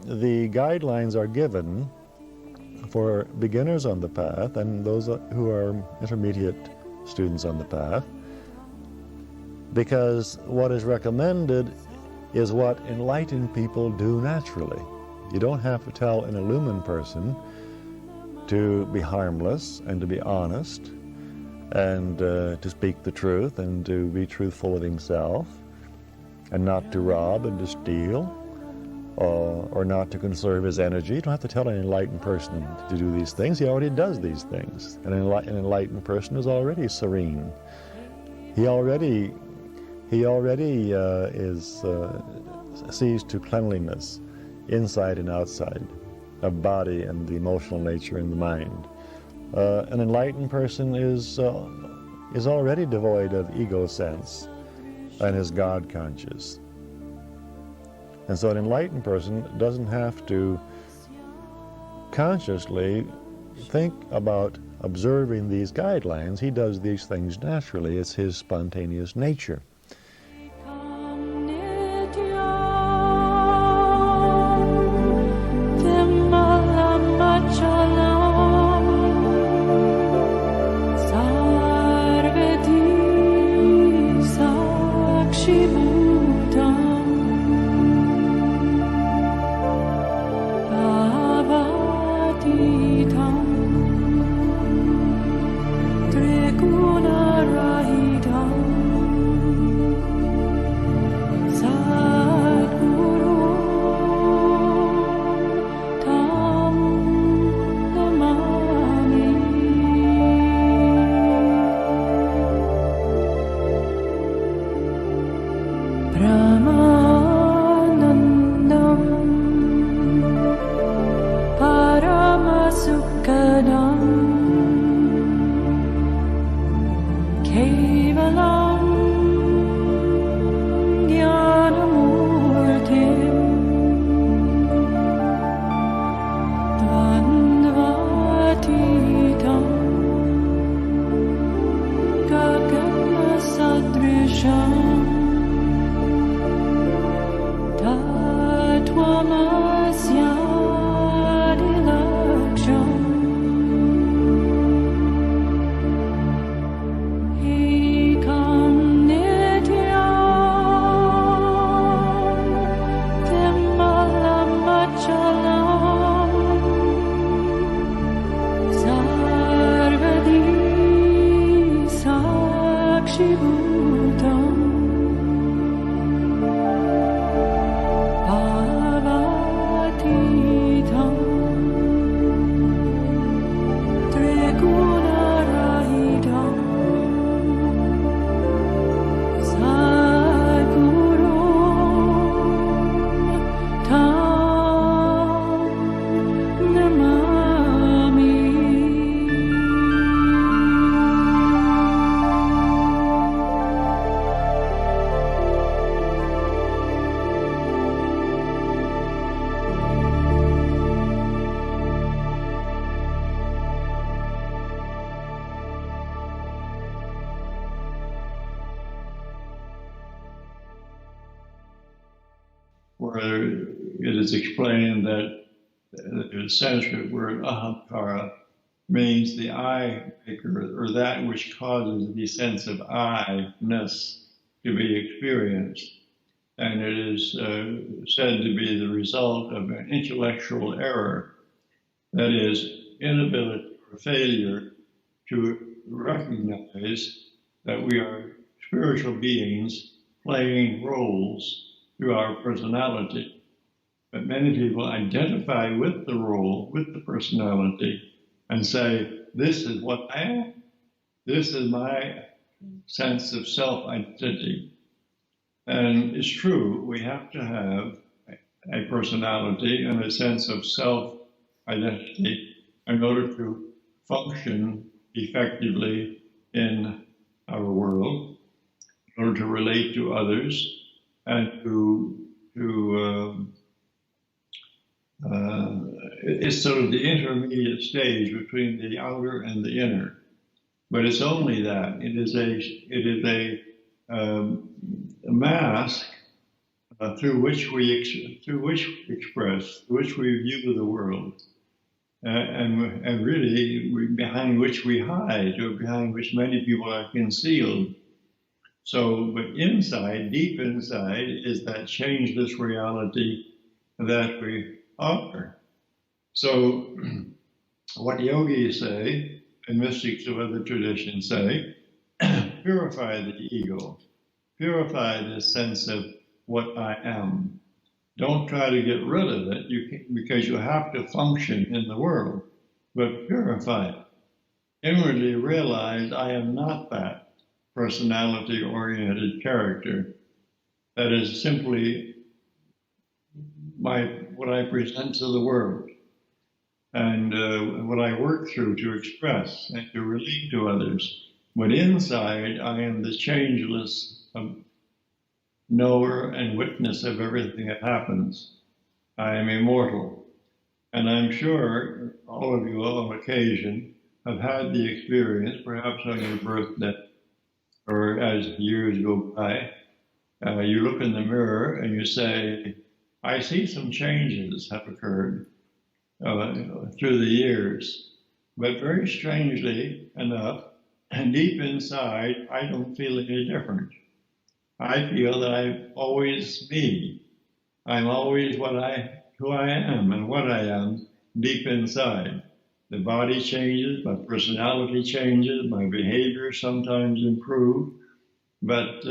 The guidelines are given for beginners on the path and those who are intermediate students on the path, because what is recommended is what enlightened people do naturally. You don't have to tell an illumined person to be harmless and to be honest and to speak the truth and to be truthful with himself and not to rob and to steal or not to conserve his energy. You don't have to tell an enlightened person to do these things. He already does these things. And an enlightened person is already serene. He already sees to cleanliness, inside and outside, of body and the emotional nature and the mind. An enlightened person is already devoid of ego sense and is God conscious. And so an enlightened person doesn't have to consciously think about observing these guidelines. He does these things naturally. It's his spontaneous nature. Where it is explained that the Sanskrit word ahamkara means the I maker, or that which causes the sense of I-ness to be experienced. And it is said to be the result of an intellectual error, that is, inability or failure to recognize that we are spiritual beings playing roles through our personality. But many people identify with the role, with the personality, and say, this is what I am. This is my sense of self-identity. And it's true, we have to have a personality and a sense of self-identity in order to function effectively in our world, in order to relate to others, and it's sort of the intermediate stage between the outer and the inner. But it's only that. It is a a mask through which we express, through which we view the world, and really behind which we hide, or behind which many people are concealed. So, but inside, deep inside, is that changeless reality that we offer. So, what yogis say, and mystics of other traditions say, purify the ego, purify this sense of what I am. Don't try to get rid of it because you have to function in the world, but purify it. Inwardly realize I am not that personality-oriented character. That is simply what I present to the world and what I work through to express and to relate to others. But inside, I am the changeless knower and witness of everything that happens. I am immortal. And I'm sure all of you on occasion have had the experience, perhaps on your birthday, or as years go by, you look in the mirror and you say, I see some changes have occurred through the years, but very strangely enough, and deep inside, I don't feel any different. I feel that I'm always me. I'm always who I am and what I am deep inside. The body changes, my personality changes, my behavior sometimes improve, but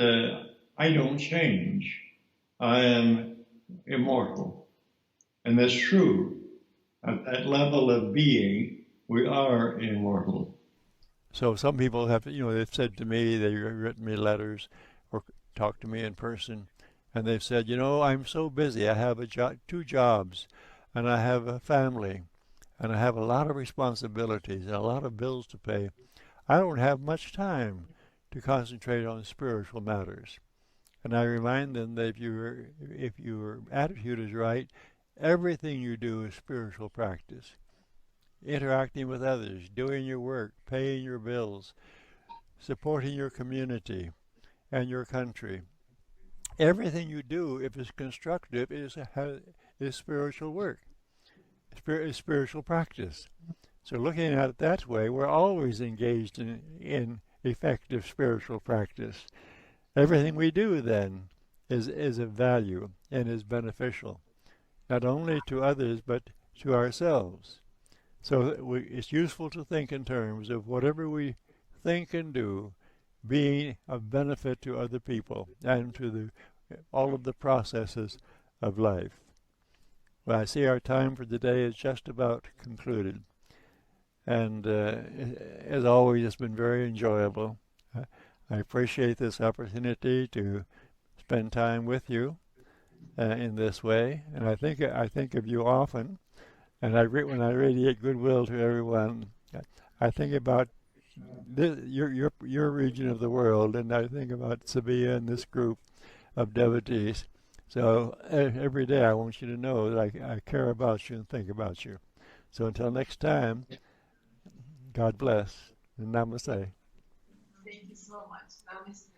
I don't change. I am immortal. And that's true. At that level of being, we are immortal. So some people have, they've said to me, they've written me letters or talked to me in person, and they've said, I'm so busy. I have two jobs, and I have a family, and I have a lot of responsibilities and a lot of bills to pay. I don't have much time to concentrate on spiritual matters. And I remind them that if your attitude is right, everything you do is spiritual practice. Interacting with others, doing your work, paying your bills, supporting your community and your country. Everything you do, if it's constructive, is spiritual work. Is spiritual practice. So looking at it that way, we're always engaged in effective spiritual practice. Everything we do then is of value and is beneficial, not only to others but to ourselves. So it's useful to think in terms of whatever we think and do being of benefit to other people and to all of the processes of life. Well, I see our time for today is just about concluded. And as always, it's been very enjoyable. I appreciate this opportunity to spend time with you in this way. And I think of you often. And when I radiate goodwill to everyone, I think about your region of the world, and I think about Sabiha and this group of devotees. So every day I want you to know that I care about you and think about you. So until next time, God bless and namaste. Thank you so much. Namaste.